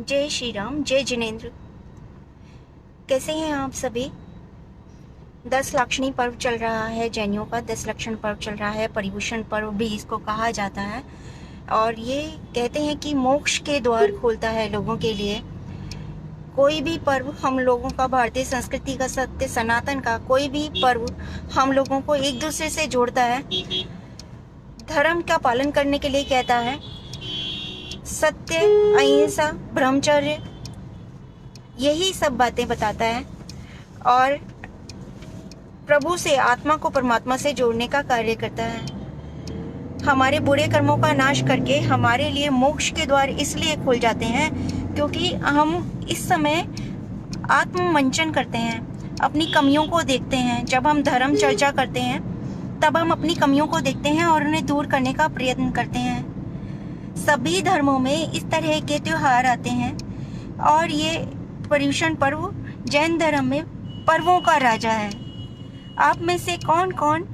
जय श्री राम, जय जिनेन्द्र। कैसे हैं आप सभी? 10 लाक्षणी पर्व चल रहा है, जैनियों का 10 लक्षण पर्व चल रहा है। पर्युषण पर्व भी इसको कहा जाता है और ये कहते हैं कि मोक्ष के द्वार खोलता है लोगों के लिए। कोई भी पर्व हम लोगों का, भारतीय संस्कृति का, सत्य सनातन का कोई भी पर्व हम लोगों को एक दूसरे से जोड़ता है, धर्म का पालन करने के लिए कहता है। सत्य, अहिंसा, ब्रह्मचर्य, यही सब बातें बताता है और प्रभु से, आत्मा को परमात्मा से जोड़ने का कार्य करता है। हमारे बुरे कर्मों का नाश करके हमारे लिए मोक्ष के द्वार इसलिए खुल जाते हैं क्योंकि हम इस समय आत्ममंचन करते हैं, अपनी कमियों को देखते हैं। जब हम धर्म चर्चा करते हैं तब हम अपनी कमियों को देखते हैं और उन्हें दूर करने का प्रयत्न करते हैं। सभी धर्मों में इस तरह के त्योहार आते हैं और ये पर्युषण पर्व जैन धर्म में पर्वों का राजा है। आप में से कौन कौन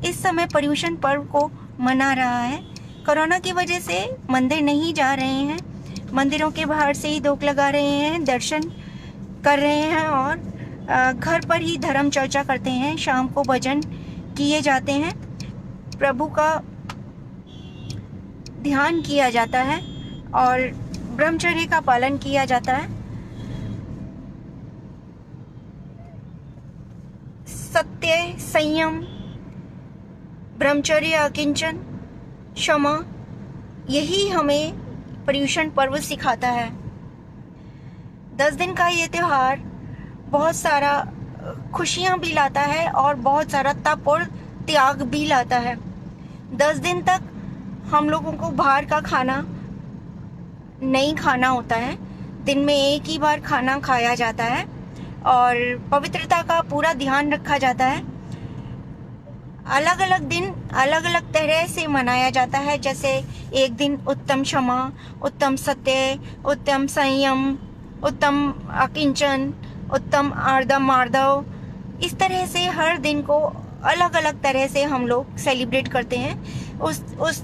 इस समय पर्युषण पर्व को मना रहा है? कोरोना की वजह से मंदिर नहीं जा रहे हैं, मंदिरों के बाहर से ही धूप लगा रहे हैं, दर्शन कर रहे हैं और घर पर ही धर्म चर्चा करते हैं। शाम को भजन किए जाते हैं, प्रभु का ध्यान किया जाता है और ब्रह्मचर्य का पालन किया जाता है। सत्य, संयम, ब्रह्मचर्य, अकिंचन, क्षमा, यही हमें पर्युषण पर्व सिखाता है। 10 दिन का ये त्योहार बहुत सारा खुशियां भी लाता है और बहुत सारा तप और त्याग भी लाता है। 10 दिन तक हम लोगों को बाहर का खाना नहीं खाना होता है, दिन में एक ही बार खाना खाया जाता है और पवित्रता का पूरा ध्यान रखा जाता है। अलग अलग दिन अलग अलग तरह से मनाया जाता है, जैसे एक दिन उत्तम क्षमा, उत्तम सत्य, उत्तम संयम, उत्तम अकिंचन, उत्तम आर्दव मार्दव। इस तरह से हर दिन को अलग अलग तरह से हम लोग सेलिब्रेट करते हैं। उस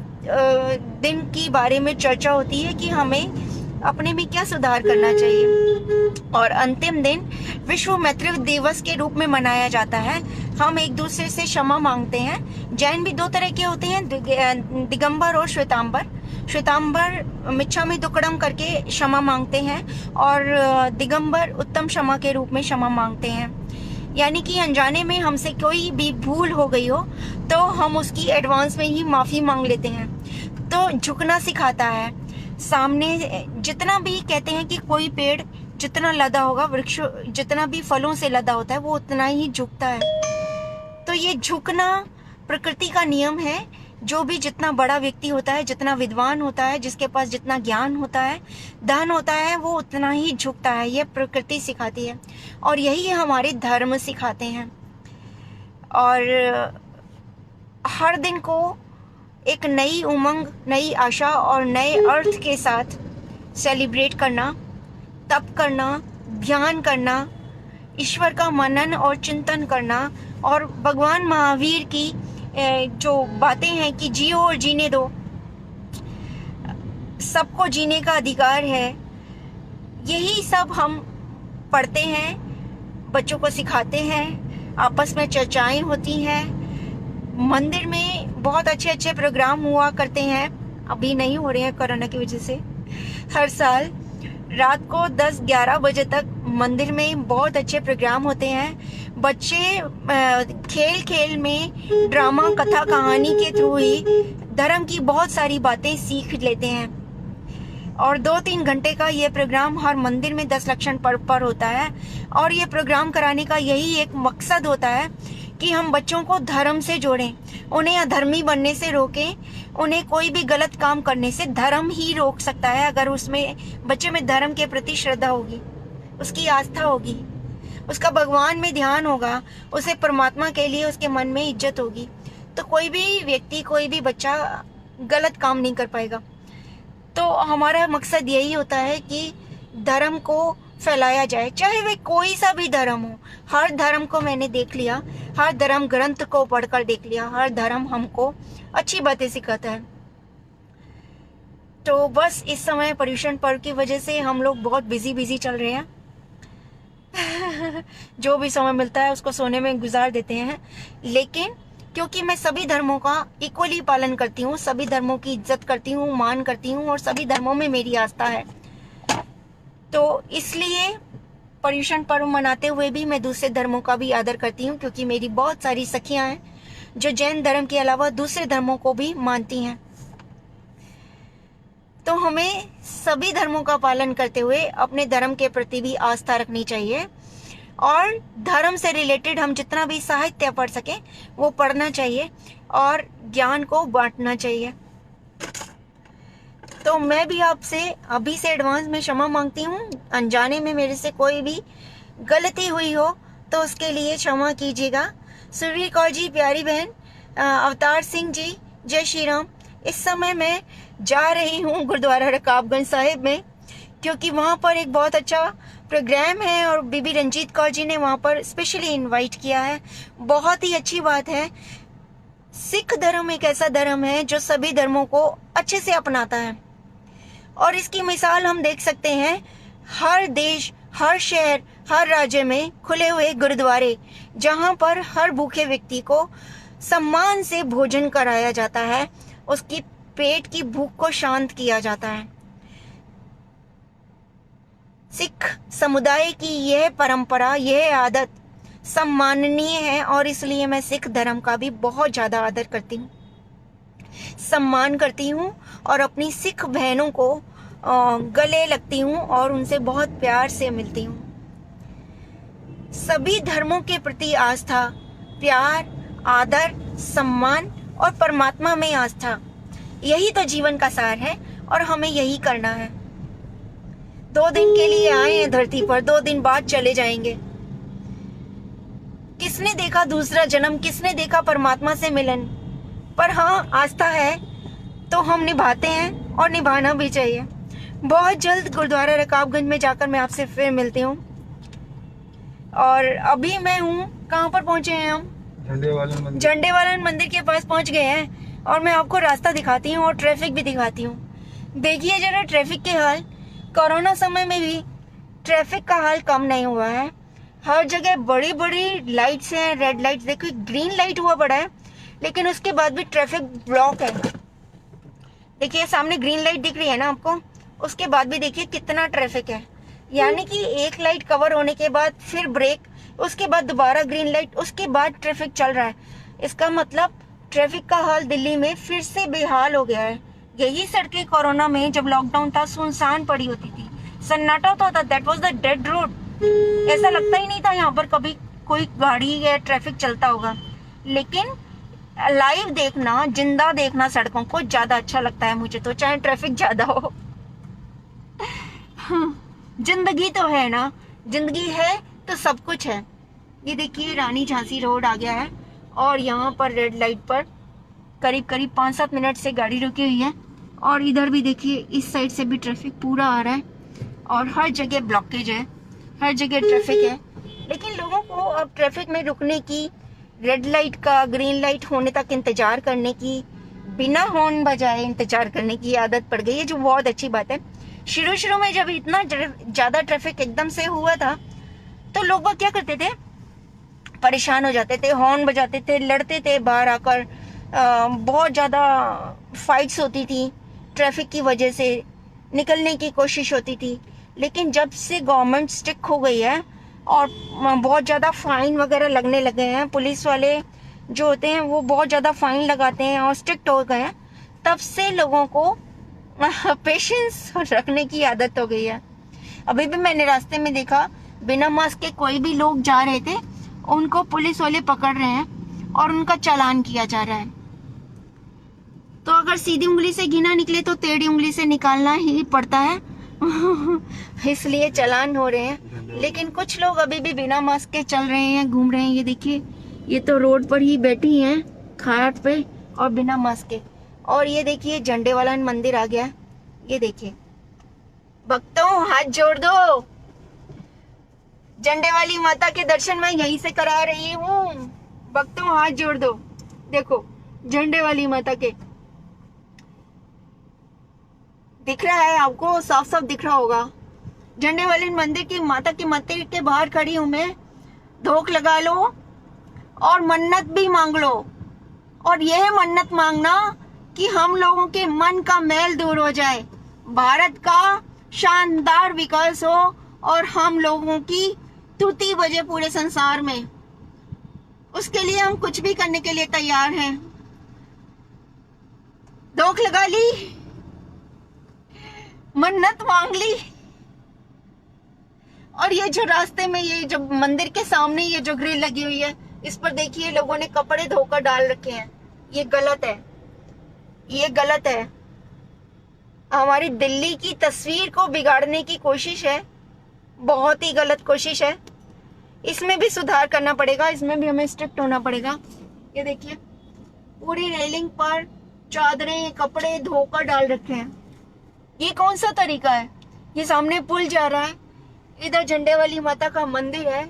दिन की बारे में चर्चा होती है कि हमें अपने में क्या सुधार करना चाहिए। और अंतिम दिन विश्व मैत्री दिवस के रूप में मनाया जाता है। हम एक दूसरे से क्षमा मांगते हैं। जैन भी 2 तरह के होते हैं, दिगंबर और श्वेतांबर। श्वेतांबर मिच्छामि दुक्कडम करके क्षमा मांगते हैं और दिगंबर उत्तम क्षमा के रूप में क्षमा मांगते हैं। यानी कि अनजाने में हमसे कोई भी भूल हो गई हो तो हम उसकी एडवांस में ही माफी मांग लेते हैं। तो झुकना सिखाता है। सामने जितना भी कहते हैं कि कोई पेड़ जितना लदा होगा, वृक्ष जितना भी फलों से लदा होता है, वो उतना ही झुकता है। तो ये झुकना प्रकृति का नियम है। जो भी जितना बड़ा व्यक्ति होता है, जितना विद्वान होता है, जिसके पास जितना ज्ञान होता है, धन होता है, वो उतना ही झुकता है। ये प्रकृति सिखाती है और यही हमारे धर्म सिखाते हैं। और हर दिन को एक नई उमंग, नई आशा और नए अर्थ के साथ सेलिब्रेट करना, तप करना, ध्यान करना, ईश्वर का मनन और चिंतन करना और भगवान महावीर की जो बातें हैं कि जियो और जीने दो, सबको जीने का अधिकार है, यही सब हम पढ़ते हैं, बच्चों को सिखाते हैं। आपस में चर्चाएं होती हैं। मंदिर में बहुत अच्छे अच्छे प्रोग्राम हुआ करते हैं, अभी नहीं हो रहे हैं कोरोना की वजह से। हर साल रात को 10-11 बजे तक मंदिर में बहुत अच्छे प्रोग्राम होते हैं। बच्चे खेल खेल में, ड्रामा, कथा, कहानी के थ्रू ही धर्म की बहुत सारी बातें सीख लेते हैं। और 2-3 घंटे का ये प्रोग्राम हर मंदिर में 10 लक्षण पर्व पर होता है। और ये प्रोग्राम कराने का यही एक मकसद होता है कि हम बच्चों को धर्म से जोड़ें, उन्हें अधर्मी बनने से रोकें। उन्हें कोई भी गलत काम करने से धर्म ही रोक सकता है, अगर उसमें बच्चे में धर्म के प्रति श्रद्धा होगी, उसकी आस्था होगी, उसका भगवान में ध्यान होगा, उसे परमात्मा के लिए उसके मन में इज्जत होगी, तो कोई भी व्यक्ति, कोई भी बच्चा गलत काम नहीं कर पाएगा। तो हमारा मकसद यही होता है कि धर्म को फैलाया जाए, चाहे वह कोई सा भी धर्म हो। हर धर्म को मैंने देख लिया, हर धर्म ग्रंथ को पढ़कर देख लिया, हर धर्म हमको अच्छी बातें सिखाता है। तो बस इस समय पर्यूषण पर्व की वजह से हम लोग बहुत बिजी चल रहे हैं। जो भी समय मिलता है उसको सोने में गुजार देते हैं। लेकिन क्योंकि मैं सभी धर्मों का इक्वली पालन करती हूँ, सभी धर्मों की इज्जत करती हूँ, मान करती हूँ और सभी धर्मों में मेरी आस्था है, तो इसलिए पर्यूषण पर्व मनाते हुए भी मैं दूसरे धर्मों का भी आदर करती हूँ, क्योंकि मेरी बहुत सारी सखियां हैं जो जैन धर्म के अलावा दूसरे धर्मों को भी मानती हैं। तो हमें सभी धर्मों का पालन करते हुए अपने धर्म के प्रति भी आस्था रखनी चाहिए और धर्म से रिलेटेड हम जितना भी साहित्य पढ़ सकें वो पढ़ना चाहिए और ज्ञान को बांटना चाहिए। तो मैं भी आपसे अभी से एडवांस में क्षमा मांगती हूँ, अनजाने में मेरे से कोई भी गलती हुई हो तो उसके लिए क्षमा कीजिएगा। सुरवीर कौर जी, प्यारी बहन, अवतार सिंह जी, जय श्री राम। इस समय मैं जा रही हूँ गुरुद्वारा रकाबगंज साहिब में, क्योंकि वहाँ पर एक बहुत अच्छा प्रोग्राम है और बीबी रंजीत कौर जी ने वहाँ पर स्पेशली इनवाइट किया है। बहुत ही अच्छी बात है। सिख धर्म एक ऐसा धर्म है जो सभी धर्मों को अच्छे से अपनाता है और इसकी मिसाल हम देख सकते हैं हर देश, हर शहर, हर राज्य में खुले हुए गुरुद्वारे, जहाँ पर हर भूखे व्यक्ति को सम्मान से भोजन कराया जाता है, उसकी पेट की भूख को शांत किया जाता है। सिख समुदाय की यह परंपरा, यह आदत सम्माननीय है और इसलिए मैं सिख धर्म का भी बहुत ज्यादा आदर करती हूँ, सम्मान करती हूँ और अपनी सिख बहनों को गले लगती हूँ और उनसे बहुत प्यार से मिलती हूँ। सभी धर्मों के प्रति आस्था, प्यार, आदर, सम्मान और परमात्मा में आस्था, यही तो जीवन का सार है और हमें यही करना है। 2 दिन के लिए आए हैं धरती पर, 2 दिन बाद चले जाएंगे। किसने देखा दूसरा जन्म, किसने देखा परमात्मा से मिलन? पर हाँ, आस्था है तो हम निभाते हैं और निभाना भी चाहिए। बहुत जल्द गुरुद्वारा रकाबगंज में जाकर मैं आपसे फिर मिलती हूँ। और अभी मैं हूँ, कहाँ पर पहुंचे हैं हम? झंडे वाला मंदिर के पास पहुंच गए हैं और मैं आपको रास्ता दिखाती हूँ और ट्रैफिक भी दिखाती हूँ। देखिए जरा ट्रैफिक के हाल। कोरोना समय में भी ट्रैफिक का हाल कम नहीं हुआ है। हर जगह बड़ी बड़ी लाइट्स हैं, रेड लाइट्स। देखो ग्रीन लाइट हुआ पड़ा है लेकिन उसके बाद भी ट्रैफिक ब्लॉक है। देखिए सामने ग्रीन लाइट दिख रही है ना आपको, उसके बाद भी देखिए कितना ट्रैफिक है। यानी कि एक लाइट कवर होने के बाद फिर ब्रेक, उसके बाद दोबारा ग्रीन लाइट, उसके बाद ट्रैफिक चल रहा है। इसका मतलब ट्रैफिक का हाल दिल्ली में फिर से बेहाल हो गया है। यही सड़कें कोरोना में जब लॉकडाउन था सुनसान पड़ी होती थी, सन्नाटा होता था। That was the dead road. ऐसा लगता ही नहीं था यहाँ पर कभी कोई गाड़ी या ट्रैफिक चलता होगा। लेकिन लाइव देखना, जिंदा देखना सड़कों को ज्यादा अच्छा लगता है मुझे तो, चाहे ट्रैफिक ज्यादा हो। जिंदगी तो है ना, जिंदगी है तो सब कुछ है। ये देखिए रानी झांसी रोड आ गया है और यहाँ पर रेड लाइट पर करीब 5-7 मिनट से गाड़ी रुकी हुई है। और इधर भी देखिए इस साइड से भी ट्रैफिक पूरा आ रहा है और हर जगह ब्लॉकेज है, हर जगह ट्रैफिक है। लेकिन लोगों को अब ट्रैफिक में रुकने की, रेड लाइट का ग्रीन लाइट होने तक इंतजार करने की, बिना हॉर्न बजाए इंतजार करने की आदत पड़ गई है, जो बहुत अच्छी बात है। शुरू में जब इतना ज्यादा ट्रैफिक एकदम से हुआ था तो लोग क्या करते थे, परेशान हो जाते थे, हॉर्न बजाते थे, लड़ते थे बाहर आकर। बहुत ज्यादा फाइट्स होती थी ट्रैफिक की वजह से, निकलने की कोशिश होती थी। लेकिन जब से गवर्नमेंट स्ट्रिक्ट हो गई है और बहुत ज़्यादा फाइन वगैरह लगने लगे हैं, पुलिस वाले जो होते हैं वो बहुत ज़्यादा फाइन लगाते हैं और स्ट्रिक्ट हो गए हैं, तब से लोगों को पेशेंस रखने की आदत हो गई है। अभी भी मैंने रास्ते में देखा बिना मास्क के कोई भी लोग जा रहे थे, उनको पुलिस वाले पकड़ रहे हैं और उनका चालान किया जा रहा है। तो अगर सीधी उंगली से घिना निकले तो टेढ़ी उंगली से निकालना ही पड़ता है। इसलिए चालान हो रहे हैं। लेकिन कुछ लोग अभी भी बिना मास्क के चल रहे हैं, घूम रहे हैं। ये देखिए ये तो रोड पर ही बैठी हैं खाट पे और बिना मास्क के। और ये देखिए झंडे वाला मंदिर आ गया। ये देखिए भक्तों हाथ जोड़ दो, झंडे वाली माता के दर्शन मैं यहीं से करा रही हूँ। भक्तों हाथ जोड़ दो, देखो झंडे वाली माता के। दिख रहा है आपको, साफ साफ दिख रहा होगा। झंडे वाले मंदिर की माता के मंदिर के बाहर खड़ी हूं मैं। धोख लगा लो और मन्नत भी मांग लो, और यह मन्नत मांगना कि हम लोगों के मन का मैल दूर हो जाए, भारत का शानदार विकास हो और हम लोगों की तुति बजे पूरे संसार में। उसके लिए हम कुछ भी करने के लिए तैयार हैं। धोख लगा ली, मन्नत मांग ली, और ये जो रास्ते में, ये जो मंदिर के सामने ये जो ग्रिल लगी हुई है, इस पर देखिए लोगों ने कपड़े धोकर डाल रखे हैं। ये गलत है, ये गलत है। हमारी दिल्ली की तस्वीर को बिगाड़ने की कोशिश है, बहुत ही गलत कोशिश है। इसमें भी सुधार करना पड़ेगा, इसमें भी हमें स्ट्रिक्ट होना पड़ेगा। ये देखिए पूरी रेलिंग पर चादरें, कपड़े धोकर डाल रखे हैं। ये कौन सा तरीका है? ये सामने पुल जा रहा है, इधर झंडे वाली माता का मंदिर है,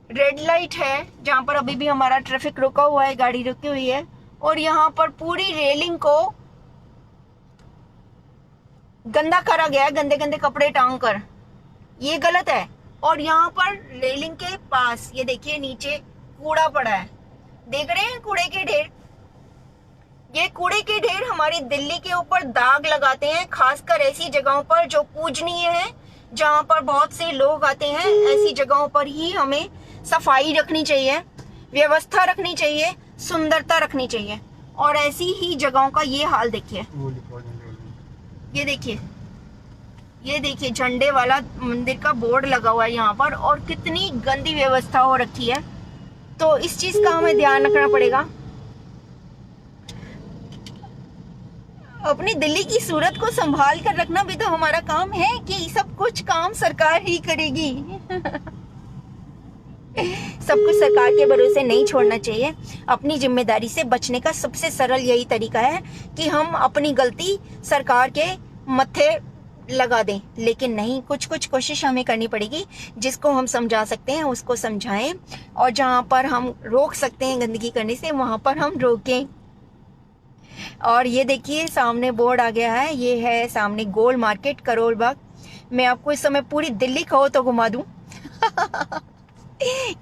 रेड लाइट है जहां पर अभी भी हमारा ट्रैफिक रुका हुआ है, गाड़ी रुकी हुई है, और यहाँ पर पूरी रेलिंग को गंदा करा गया है, गंदे गंदे कपड़े टांग कर। ये गलत है। और यहाँ पर रेलिंग के पास ये देखिए नीचे कूड़ा पड़ा है, देख रहे हैं कूड़े के ढेर। ये कूड़े के ढेर हमारी दिल्ली के ऊपर दाग लगाते हैं, खासकर ऐसी जगहों पर जो पूजनीय है, जहां पर बहुत से लोग आते हैं। ऐसी जगहों पर ही हमें सफाई रखनी चाहिए, व्यवस्था रखनी चाहिए, सुंदरता रखनी चाहिए। और ऐसी ही जगहों का ये हाल देखिए। ये देखिए, ये देखिए झंडे वाला मंदिर का बोर्ड लगा हुआ है यहाँ पर, और कितनी गंदी व्यवस्था हो रखी है। तो इस चीज का हमें ध्यान रखना पड़ेगा। अपनी दिल्ली की सूरत को संभाल कर रखना भी तो हमारा काम है, कि सब कुछ काम सरकार ही करेगी। सब कुछ सरकार के भरोसे नहीं छोड़ना चाहिए। अपनी जिम्मेदारी से बचने का सबसे सरल यही तरीका है कि हम अपनी गलती सरकार के मत्थे लगा दें, लेकिन नहीं, कुछ कुछ कोशिश हमें करनी पड़ेगी। जिसको हम समझा सकते हैं उसको समझाएं, और जहां पर हम रोक सकते हैं गंदगी करने से, वहां पर हम रोकें। और ये देखिए सामने बोर्ड आ गया है, ये है सामने गोल मार्केट करोल बाग। मैं आपको इस समय पूरी दिल्ली कहो तो घुमा दूं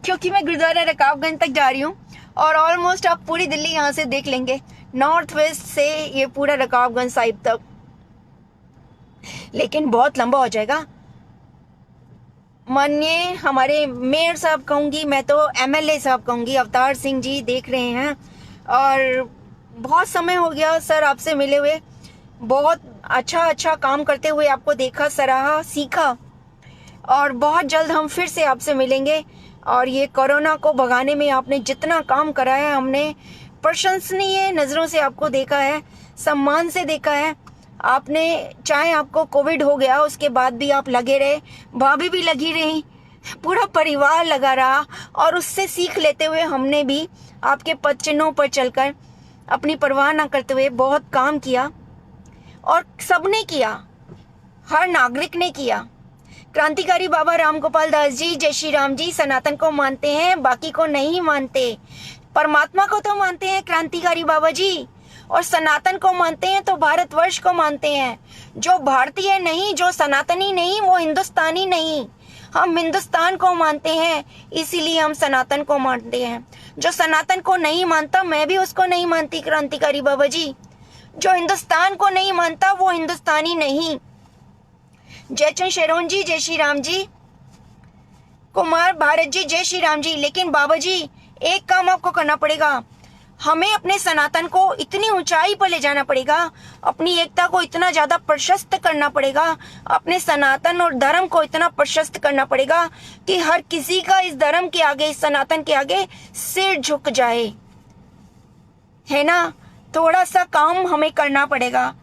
क्योंकि मैं गुरुद्वारा रकाबगंज तक जा रही हूँ, और ऑलमोस्ट आप पूरी दिल्ली यहाँ से देख लेंगे, नॉर्थ वेस्ट से ये पूरा रकाबगंज साहिब तक। लेकिन बहुत लंबा हो जाएगा। माननीय हमारे मेयर साहब कहूंगी, मैं तो एमएलए साहब कहूंगी, अवतार सिंह जी देख रहे हैं, और बहुत समय हो गया सर आपसे मिले हुए। बहुत अच्छा काम करते हुए आपको देखा, सराहा, सीखा, और बहुत जल्द हम फिर से आपसे मिलेंगे। और ये कोरोना को भगाने में आपने जितना काम करा है, हमने प्रशंसनीय नज़रों से आपको देखा है, सम्मान से देखा है। आपने, चाहे आपको कोविड हो गया उसके बाद भी आप लगे रहे, भाभी भी लगी रही, पूरा परिवार लगा रहा, और उससे सीख लेते हुए हमने भी आपके पद चिन्हों पर चलकर अपनी परवाह न करते हुए बहुत काम किया, और सबने किया, हर नागरिक ने किया। क्रांतिकारी बाबा राम गोपाल दास जी, जय श्री राम जी सनातन को मानते हैं, बाकी को नहीं मानते। परमात्मा को तो मानते हैं क्रांतिकारी बाबा जी, और सनातन को मानते हैं तो भारतवर्ष को मानते हैं। जो भारतीय नहीं, जो सनातनी नहीं, वो हिंदुस्तानी नहीं। हम हिंदुस्तान को मानते हैं, इसीलिए हम सनातन को मानते हैं। जो सनातन को नहीं मानता, मैं भी उसको नहीं मानती क्रांतिकारी बाबा जी। जो हिंदुस्तान को नहीं मानता वो हिंदुस्तानी नहीं। जयचंद शेरोन जी, जय श्री राम जी। कुमार भारत जी, जय श्री राम जी। लेकिन बाबा जी, एक काम आपको करना पड़ेगा, हमें अपने सनातन को इतनी ऊंचाई पर ले जाना पड़ेगा, अपनी एकता को इतना ज्यादा प्रशस्त करना पड़ेगा, अपने सनातन और धर्म को इतना प्रशस्त करना पड़ेगा कि हर किसी का इस धर्म के आगे, इस सनातन के आगे सिर झुक जाए, है ना। थोड़ा सा काम हमें करना पड़ेगा।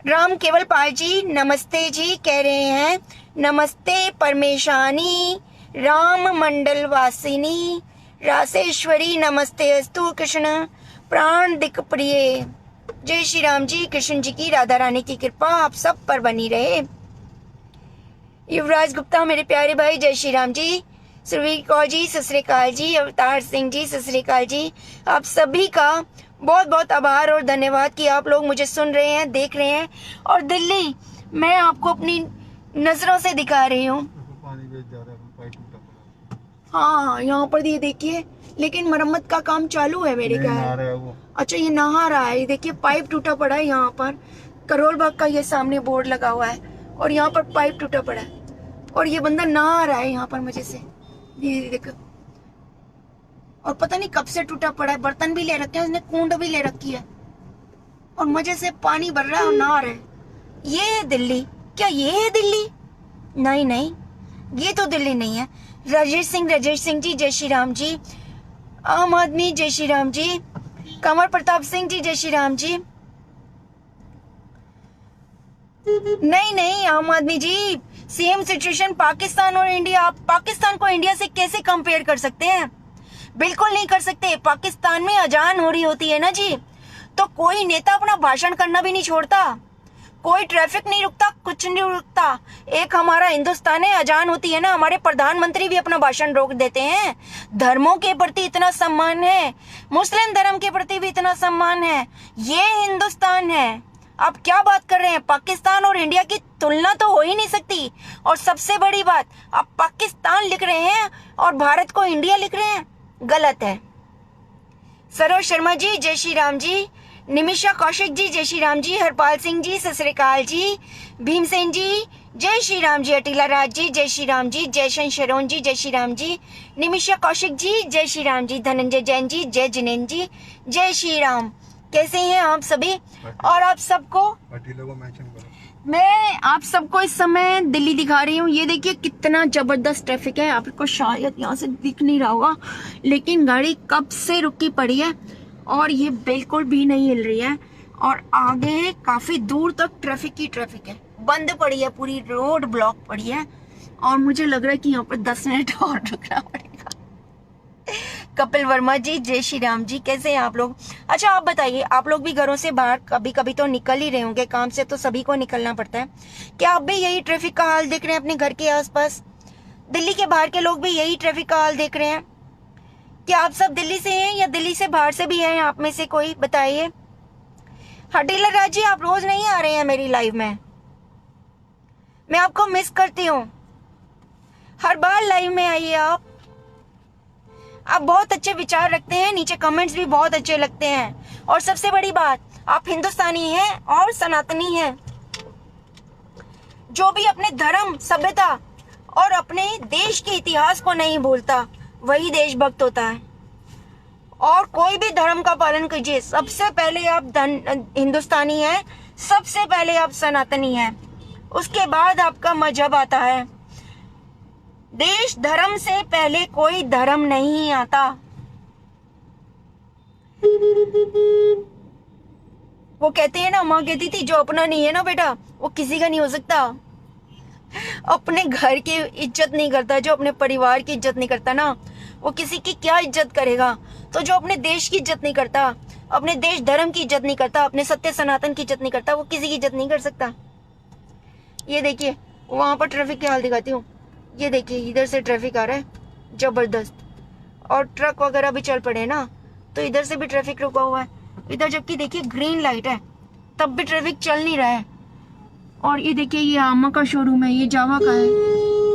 राम केवल पाल जी नमस्ते जी कह रहे हैं, नमस्ते परमेशानी राम मंडल वासिनी रासेश्वरी नमस्ते अस्तु कृष्ण प्राण दिक प्रिय। जय श्री राम जी। कृष्ण जी की, राधा रानी की कृपा आप सब पर बनी रहे। युवराज गुप्ता मेरे प्यारे भाई, जय श्री राम जी। सुरवीर कौर जी सत श्री अकाल जी, अवतार सिंह जी सत श्री अकाल जी। आप सभी का बहुत बहुत आभार और धन्यवाद कि आप लोग मुझे सुन रहे हैं, देख रहे हैं। और दिल्ली मैं आपको अपनी नजरों से दिखा रही हूँ। हाँ यहाँ पर ये देखिए, लेकिन मरम्मत का काम चालू है मेरे ख्याल। अच्छा ये नहा रहा है, ये देखिए पाइप टूटा पड़ा है यहाँ पर। करोल बाग का ये सामने बोर्ड लगा हुआ है और यहाँ पर पाइप टूटा पड़ा है और ये बंदा नहा रहा है यहाँ पर मजे से। ये देखो, और पता नहीं कब से टूटा पड़ा है। बर्तन भी ले रखे हैं उसने, कूंड भी ले रखी है और मजे से पानी भर रहा है और नहा रहा है। ये है दिल्ली? क्या ये है दिल्ली? नहीं नहीं, ये तो दिल्ली नहीं है। राजेश सिंह जी जय श्री राम जी। आम आदमी जय श्री राम जी। कंवर प्रताप सिंह जी जय श्री राम जी। नहीं नहीं आम आदमी जी, सेम सिचुएशन पाकिस्तान और इंडिया। आप पाकिस्तान को इंडिया से कैसे कंपेयर कर सकते हैं? बिल्कुल नहीं कर सकते। पाकिस्तान में अजान हो रही होती है ना जी, तो कोई नेता अपना भाषण करना भी नहीं छोड़ता, कोई ट्रैफिक नहीं रुकता, कुछ नहीं रुकता। एक हमारा हिंदुस्तान है, अजान होती है ना, हमारे प्रधानमंत्री भी अपना भाषण रोक देते हैं। धर्मों के प्रति इतना सम्मान है, मुस्लिम धर्म के प्रति भी इतना सम्मान है। ये हिंदुस्तान है। आप क्या बात कर रहे हैं? पाकिस्तान और इंडिया की तुलना तो हो ही नहीं सकती। और सबसे बड़ी बात, आप पाकिस्तान लिख रहे हैं और भारत को इंडिया लिख रहे हैं, गलत है। सरोज शर्मा जी जय श्री राम जी। निमिषा कौशिक जी जय श्री राम जी। हरपाल सिंह जी सत श्री अकाल जी। भीमसेन जी जय श्री राम जी। अटीला राज जी जय श्री राम जी। जयशन शरोन जी जय श्री राम जी। निमिषा कौशिक जी जय श्री राम जी। धनंजय जैन जी जय जिनेन्द्र जी जय श्री राम। कैसे हैं आप सभी? और आप सबको मैं आप सबको इस समय दिल्ली दिखा रही हूँ। ये देखिए कितना जबरदस्त ट्रैफिक है। आपको शायद यहाँ से दिख नहीं रहा होगा, लेकिन गाड़ी कब से रुकी पड़ी है और ये बिल्कुल भी नहीं हिल रही है। और आगे काफी दूर तक ट्रैफिक है, बंद पड़ी है, पूरी रोड ब्लॉक पड़ी है। और मुझे लग रहा है कि यहाँ पर 10 मिनट और रुकना पड़ेगा। कपिल वर्मा जी जय श्री राम जी। कैसे हैं आप लोग? अच्छा आप बताइए, आप लोग भी घरों से बाहर कभी कभी तो निकल ही रहे होंगे, काम से तो सभी को निकलना पड़ता है। क्या आप भी यही ट्रैफिक का हाल देख रहे हैं अपने घर के आसपास? दिल्ली के बाहर के लोग भी यही ट्रैफिक का हाल देख रहे हैं? क्या आप सब दिल्ली से हैं या दिल्ली से बाहर से भी हैं? आप में से कोई बताइए। हटीला राज जी आप रोज नहीं आ रहे हैं मेरी लाइव में, मैं आपको मिस करती हूँ। हर बार लाइव में आइए। आप बहुत अच्छे विचार रखते हैं, नीचे कमेंट्स भी बहुत अच्छे लगते हैं। और सबसे बड़ी बात, आप हिंदुस्तानी हैं और सनातनी हैं। जो भी अपने धर्म, सभ्यता और अपने देश के इतिहास को नहीं भूलता, वही देशभक्त होता है। और कोई भी धर्म का पालन कीजिए, सबसे पहले आप हिंदुस्तानी हैं, सबसे पहले आप सनातनी हैं, उसके बाद आपका मजहब आता है। देश धर्म से पहले कोई धर्म नहीं आता। वो कहते हैं ना, माँ कहती थी जो अपना नहीं है ना बेटा, वो किसी का नहीं हो सकता। अपने घर की इज्जत नहीं करता, जो अपने परिवार की इज्जत नहीं करता ना, वो किसी की क्या इज्जत करेगा। तो जो अपने देश की इज्जत नहीं करता, अपने देश धर्म की इज्जत नहीं करता, अपने सत्य सनातन की इज्जत नहीं करता, वो किसी की इज्जत नहीं कर सकता। ये देखिए वहां पर ट्रैफिक के हाल दिखाती हूँ। ये देखिए इधर से ट्रैफिक आ रहा है जबरदस्त, और ट्रक वगैरह भी चल पड़े ना, तो इधर से भी ट्रैफिक रुका हुआ है। इधर जबकि देखिए ग्रीन लाइट है, तब भी ट्रैफिक चल नहीं रहा है। और ये देखिए ये आमा का शोरूम है, ये जावा का है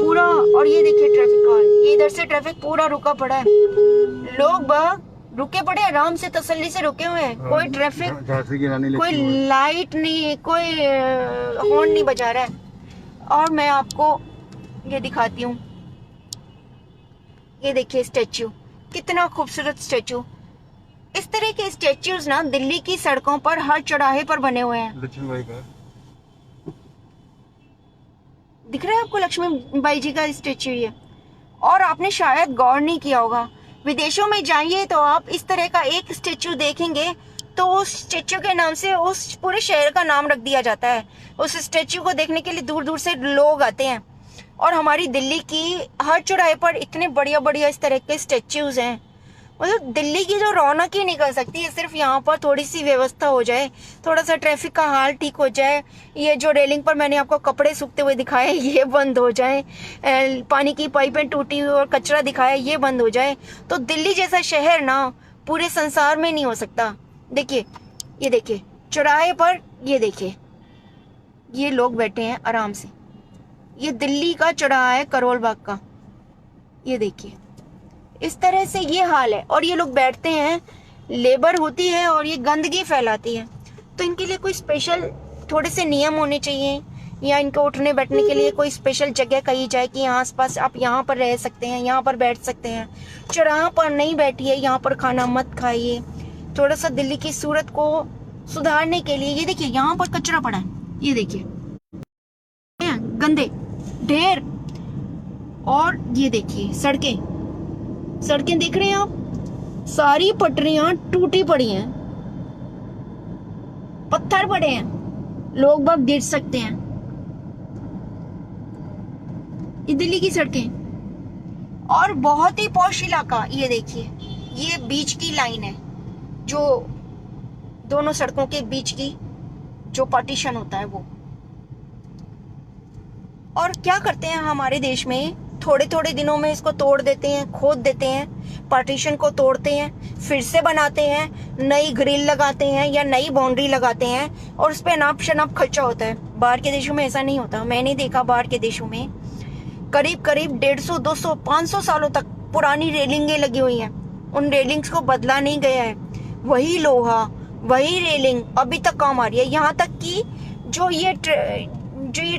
पूरा। और ये देखिए ट्रैफिक का, ये इधर से ट्रैफिक पूरा रुका पड़ा है। लोग बाग रुके पड़े, आराम से तसल्ली से रुके हुए हैं। कोई ट्रैफिक, कोई लाइट नहीं, कोई हॉर्न नहीं बजा रहा है। और मैं आपको ये दिखाती हूँ, ये देखिए स्टैचू, कितना खूबसूरत स्टैचू। इस तरह के स्टैचूज ना दिल्ली की सड़कों पर हर चौराहे पर बने हुए हैं। लक्ष्मीबाई का दिख रहा है आपको? लक्ष्मीबाई जी का स्टैचू ये। और आपने शायद गौर नहीं किया होगा, विदेशों में जाइए तो आप इस तरह का एक स्टैचू देखेंगे तो उस स्टैचू के नाम से उस पूरे शहर का नाम रख दिया जाता है। उस स्टैचू को देखने के लिए दूर दूर से लोग आते हैं। और हमारी दिल्ली की हर चौराहे पर इतने बढ़िया बढ़िया इस तरह के स्टैचूज हैं, मतलब दिल्ली की जो रौनक ही निकल सकती है, सिर्फ यहाँ पर थोड़ी सी व्यवस्था हो जाए, थोड़ा सा ट्रैफिक का हाल ठीक हो जाए, ये जो रेलिंग पर मैंने आपको कपड़े सूखते हुए दिखाए ये बंद हो जाए, पानी की पाइपें टूटी हुई और कचरा दिखाया ये बंद हो जाए, तो दिल्ली जैसा शहर ना पूरे संसार में नहीं हो सकता। देखिए, ये देखिए चौराहे पर, ये देखिए ये लोग बैठे हैं आराम से, ये दिल्ली का चौराहा है करोल बाग का, ये देखिए इस तरह से ये हाल है। और ये लोग बैठते हैं, लेबर होती है और ये गंदगी फैलाती है। तो इनके लिए कोई स्पेशल थोड़े से नियम होने चाहिए, या इनको उठने बैठने के लिए कोई स्पेशल जगह कही जाए कि यहाँ आसपास आप यहाँ पर रह सकते हैं, यहाँ पर बैठ सकते हैं, चौराहा पर नहीं बैठिए, यहाँ पर खाना मत खाइए। थोड़ा सा दिल्ली की सूरत को सुधारने के लिए, ये देखिए यहाँ पर कचरा पड़ा है, ये देखिए गंदे ढेर, और ये देखिए सड़कें देख रहे हैं आप, सारी पटरियां टूटी पड़ी हैं, पत्थर पड़े हैं, लोग बाग गिर सकते हैं। ये दिल्ली की सड़कें, और बहुत ही पॉश इलाका, ये देखिए ये बीच की लाइन है, जो दोनों सड़कों के बीच की जो पार्टीशन होता है वो। और क्या करते हैं हमारे देश में, थोड़े थोड़े दिनों में इसको तोड़ देते हैं, खोद देते हैं, पार्टीशन को तोड़ते हैं, फिर से बनाते हैं, नई ग्रिल लगाते हैं या नई बाउंड्री लगाते हैं, और उस पर अनाप शनाप खर्चा होता है। बाहर के देशों में ऐसा नहीं होता। मैंने देखा बाहर के देशों में करीब 150, 200, 500 सालों तक पुरानी रेलिंगें लगी हुई हैं, उन रेलिंग्स को बदला नहीं गया है, वही लोहा वही रेलिंग अभी तक काम आ रही है। यहाँ तक कि जो ये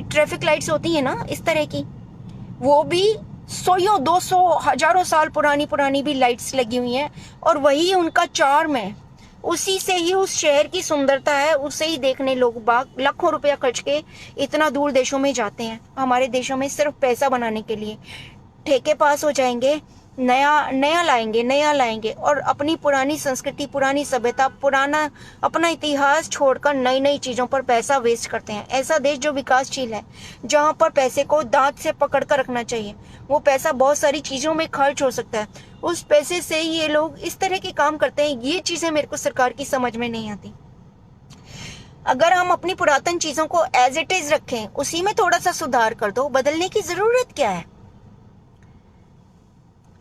ट्रैफिक लाइट्स होती है ना इस तरह की, वो भी 100, 200, हजारों साल पुरानी भी लाइट्स लगी हुई हैं, और वही उनका चार्म है, उसी से ही उस शहर की सुंदरता है, उसे ही देखने लोग बाग लाखों रुपया खर्च के इतना दूर देशों में जाते हैं। हमारे देशों में सिर्फ पैसा बनाने के लिए ठेके पास हो जाएंगे, नया लाएंगे और अपनी पुरानी संस्कृति, पुरानी सभ्यता, पुराना अपना इतिहास छोड़कर नई नई चीजों पर पैसा वेस्ट करते हैं। ऐसा देश जो विकासशील है, जहां पर पैसे को दांत से पकड़ कर रखना चाहिए, वो पैसा बहुत सारी चीजों में खर्च हो सकता है, उस पैसे से ये लोग इस तरह के काम करते हैं। ये चीजें मेरे को सरकार की समझ में नहीं आती। अगर हम अपनी पुरातन चीजों को एज इट इज रखें, उसी में थोड़ा सा सुधार कर दो, बदलने की जरूरत क्या है।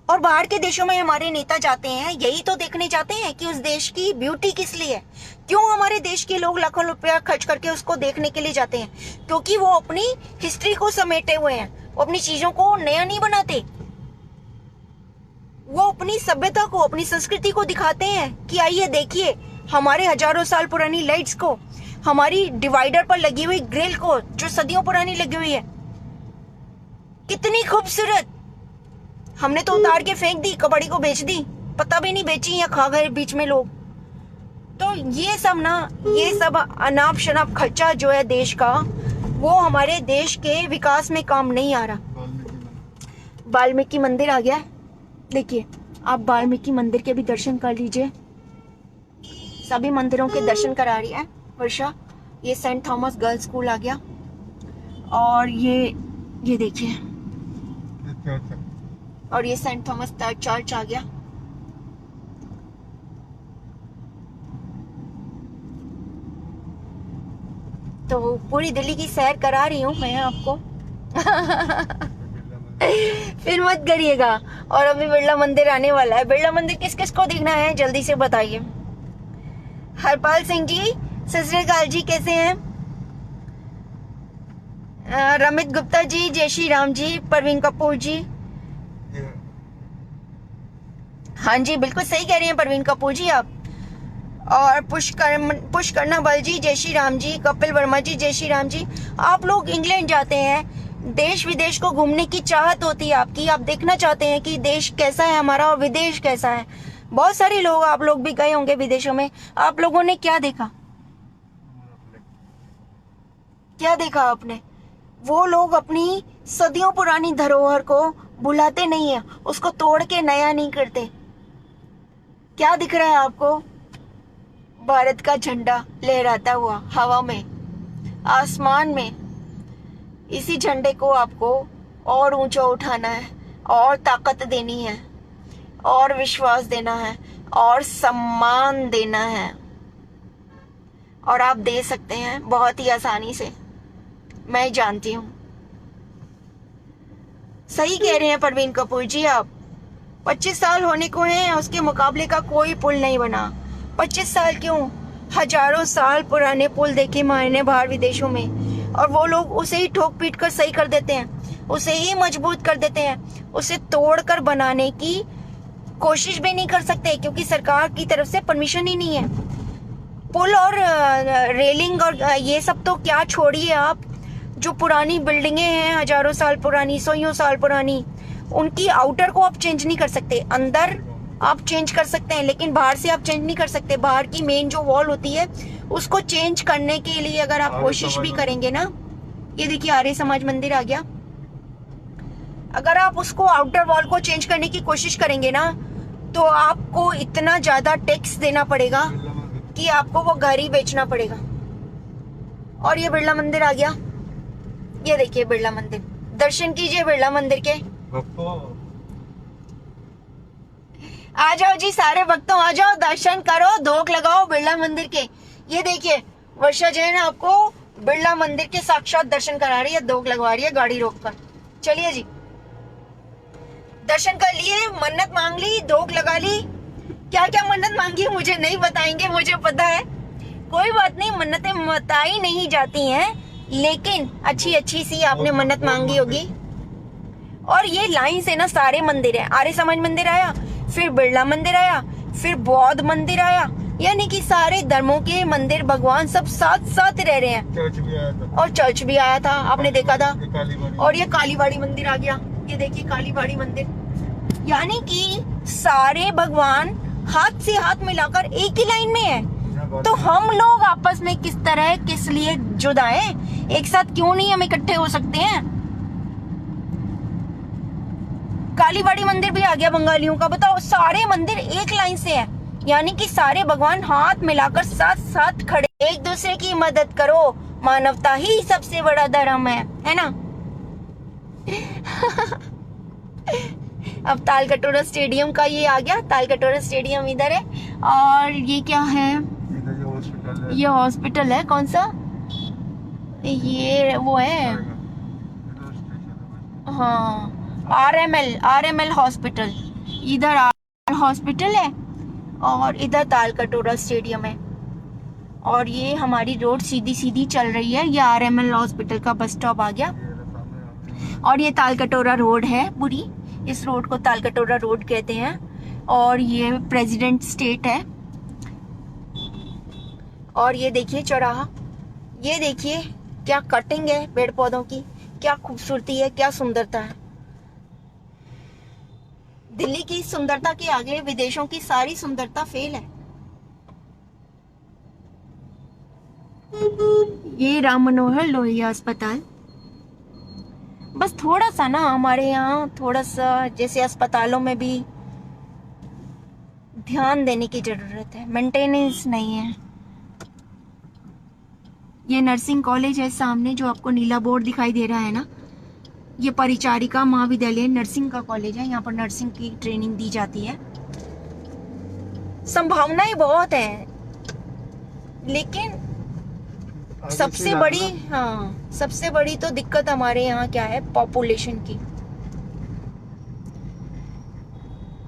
और बाहर के देशों में हमारे नेता जाते हैं, यही तो देखने जाते हैं कि उस देश की ब्यूटी किस लिए है। क्यों हमारे देश के लोग लाखों रुपया खर्च करके उसको देखने के लिए जाते हैं? क्योंकि वो अपनी हिस्ट्री को समेटे हुए हैं, वो अपनी चीजों को नया नहीं बनाते, वो अपनी सभ्यता को, अपनी संस्कृति को दिखाते हैं कि आइए देखिए हमारे हजारों साल पुरानी लाइट्स को, हमारी डिवाइडर पर लगी हुई ग्रिल को जो सदियों पुरानी लगी हुई है, कितनी खूबसूरत। हमने तो उतार के फेंक दी, कबाड़ी को बेच दी, पता भी नहीं बेची या खा गए बीच में लोग। तो ये सब अनाप शनाप खर्चा जो है देश का, वो हमारे देश के विकास में काम नहीं आ रहा। वाल्मीकि मंदिर आ गया, देखिए आप वाल्मीकि मंदिर के भी दर्शन कर लीजिए। सभी मंदिरों के दर्शन करा रही है वर्षा। ये सेंट थॉमस गर्ल्स स्कूल आ गया, और ये देखिए, और ये सेंट थॉमस चर्च आ गया। तो पूरी दिल्ली की सैर करा रही हूँ मैं आपको फिर मत करिएगा। और अभी बिरला मंदिर आने वाला है। बिरला मंदिर किस किस को देखना है जल्दी से बताइए। हरपाल सिंह जी, सत श्री अकाल जी, कैसे हैं? रमित गुप्ता जी, जय श्री राम जी, परवीन कपूर जी, हाँ जी बिल्कुल सही कह रही हैं परवीन कपूर जी आप। और पुष्कर्णा बल जी, जय श्री राम जी, कपिल वर्मा जी, जय श्री राम जी। आप लोग इंग्लैंड जाते हैं, देश विदेश को घूमने की चाहत होती है आपकी, आप देखना चाहते हैं कि देश कैसा है हमारा और विदेश कैसा है। बहुत सारे लोग, आप लोग भी गए होंगे विदेशों में, आप लोगों ने क्या देखा? क्या देखा आपने? वो लोग अपनी सदियों पुरानी धरोहर को भुलाते नहीं है, उसको तोड़ के नया नहीं करते। क्या दिख रहा है आपको? भारत का झंडा लहराता हुआ हवा में, आसमान में। इसी झंडे को आपको और ऊंचा उठाना है और ताकत देनी है, और विश्वास देना है और सम्मान देना है, और आप दे सकते हैं बहुत ही आसानी से, मैं जानती हूँ। सही कह रहे हैं परवीन कपूर जी आप। 25 साल होने को हैं, उसके मुकाबले का कोई पुल नहीं बना। 25 साल क्यों, हजारों साल पुराने पुल देखे मैंने बाहर विदेशों में, और वो लोग उसे ही ठोक पीट कर सही कर देते हैं, उसे ही मजबूत कर देते हैं, उसे तोड़कर बनाने की कोशिश भी नहीं कर सकते क्योंकि सरकार की तरफ से परमिशन ही नहीं है। पुल और रेलिंग और ये सब तो क्या छोड़िए आप, जो पुरानी बिल्डिंगें हैं हजारों साल पुरानी, सौ साल पुरानी, उनकी आउटर को आप चेंज नहीं कर सकते, अंदर आप चेंज कर सकते हैं लेकिन बाहर से आप चेंज नहीं कर सकते। बाहर की मेन जो वॉल होती है उसको चेंज करने के लिए अगर आप कोशिश भी करेंगे ना, ये देखिए आर्य समाज मंदिर आ गया, अगर आप उसको आउटर वॉल को चेंज करने की कोशिश करेंगे ना तो आपको इतना ज्यादा टैक्स देना पड़ेगा कि आपको वो घर ही बेचना पड़ेगा। और ये बिरला मंदिर आ गया, ये देखिए बिरला मंदिर, दर्शन कीजिए बिरला मंदिर के। आ जाओ जी सारे भक्तों, आ जाओ दर्शन करो, धोख लगाओ बिरला मंदिर के। ये देखिए वर्षा जैन आपको बिरला मंदिर के साक्षात दर्शन करा रही है, धोख लगवा रही है गाड़ी रोककर। चलिए जी, दर्शन कर लिए, मन्नत मांग ली, धोख लगा ली। क्या क्या मन्नत मांगी मुझे नहीं बताएंगे, मुझे पता है, कोई बात नहीं, मन्नतें बताई नहीं जाती हैं, लेकिन अच्छी अच्छी सी आपने मन्नत मांगी होगी। और ये लाइन से ना सारे मंदिर है, आर्य समाज मंदिर आया, फिर बिरला मंदिर आया, फिर बौद्ध मंदिर आया, यानी कि सारे धर्मों के मंदिर भगवान सब साथ साथ रह रहे हैं। चर्च भी आया था, और चर्च भी आया था, आपने देखा था। और ये कालीबाड़ी मंदिर आ गया, ये देखिए कालीबाड़ी मंदिर, यानी कि सारे भगवान हाथ से हाथ मिलाकर एक ही लाइन में है। तो हम लोग आपस में किस तरह, किस लिए जुदा हैं? एक साथ क्यों नहीं हम इकट्ठे हो सकते हैं? कालीबाड़ी मंदिर भी आ गया बंगालियों का, बताओ, सारे मंदिर एक लाइन से है, यानी कि सारे भगवान हाथ मिलाकर साथ साथ खड़े, एक दूसरे की मदद करो, मानवता ही सबसे बड़ा धर्म है ना। अब तालकटोरा स्टेडियम का ये आ गया, तालकटोरा स्टेडियम इधर है, और ये क्या है, ये हॉस्पिटल है, कौन सा, ये वो है, हाँ आरएमएल हॉस्पिटल, इधर हॉस्पिटल है और इधर तालकटोरा स्टेडियम है। और ये हमारी रोड सीधी सीधी चल रही है, ये आरएमएल हॉस्पिटल का बस स्टॉप आ गया, और ये तालकटोरा रोड है पूरी, इस रोड को तालकटोरा रोड कहते हैं। और ये प्रेसिडेंट स्टेट है, और ये देखिए चौराहा, ये देखिए क्या कटिंग है पेड़ पौधों की, क्या खूबसूरती है, क्या सुंदरता है। दिल्ली की सुंदरता के आगे विदेशों की सारी सुंदरता फेल है। ये राम मनोहर लोहिया अस्पताल, बस थोड़ा सा ना हमारे यहाँ, थोड़ा सा जैसे अस्पतालों में भी ध्यान देने की जरूरत है, मेंटेनेंस नहीं है। ये नर्सिंग कॉलेज है सामने, जो आपको नीला बोर्ड दिखाई दे रहा है ना, ये परिचारिका महाविद्यालय नर्सिंग का कॉलेज है, यहाँ पर नर्सिंग की ट्रेनिंग दी जाती है। संभावनाएं बहुत है, लेकिन सबसे बड़ी, हाँ सबसे बड़ी तो दिक्कत हमारे यहाँ क्या है, पॉपुलेशन की,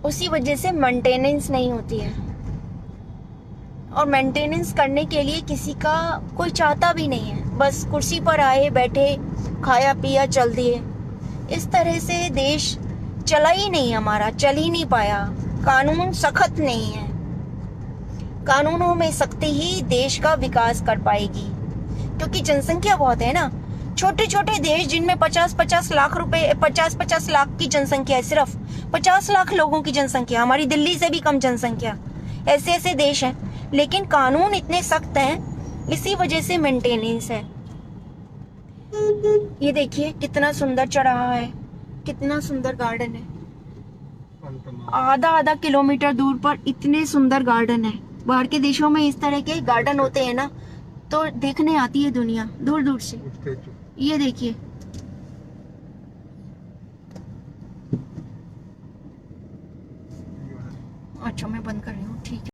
उसी वजह से मेंटेनेंस नहीं होती है, और मेंटेनेंस करने के लिए किसी का कोई चाहता भी नहीं है, बस कुर्सी पर आए बैठे, खाया पिया चल दिए। इस तरह से देश चला ही नहीं, हमारा चल ही नहीं पाया, कानून सख्त नहीं है। कानूनों में सख्ती ही देश का विकास कर पाएगी, क्योंकि जनसंख्या बहुत है ना। छोटे छोटे देश जिनमें 50-50 लाख रुपए, 50-50 लाख की जनसंख्या है, सिर्फ 50 लाख लोगों की जनसंख्या, हमारी दिल्ली से भी कम जनसंख्या, ऐसे ऐसे देश हैं, लेकिन कानून इतने सख्त हैं, इसी वजह से मेंटेनेंस है। ये देखिए कितना सुंदर चौराहा है, कितना सुंदर गार्डन है, आधा किलोमीटर दूर पर इतने सुंदर गार्डन है। बाहर के देशों में इस तरह के गार्डन होते हैं ना, तो देखने आती है दुनिया दूर दूर से। ये देखिए, अच्छा मैं बंद कर रही हूँ, ठीक है।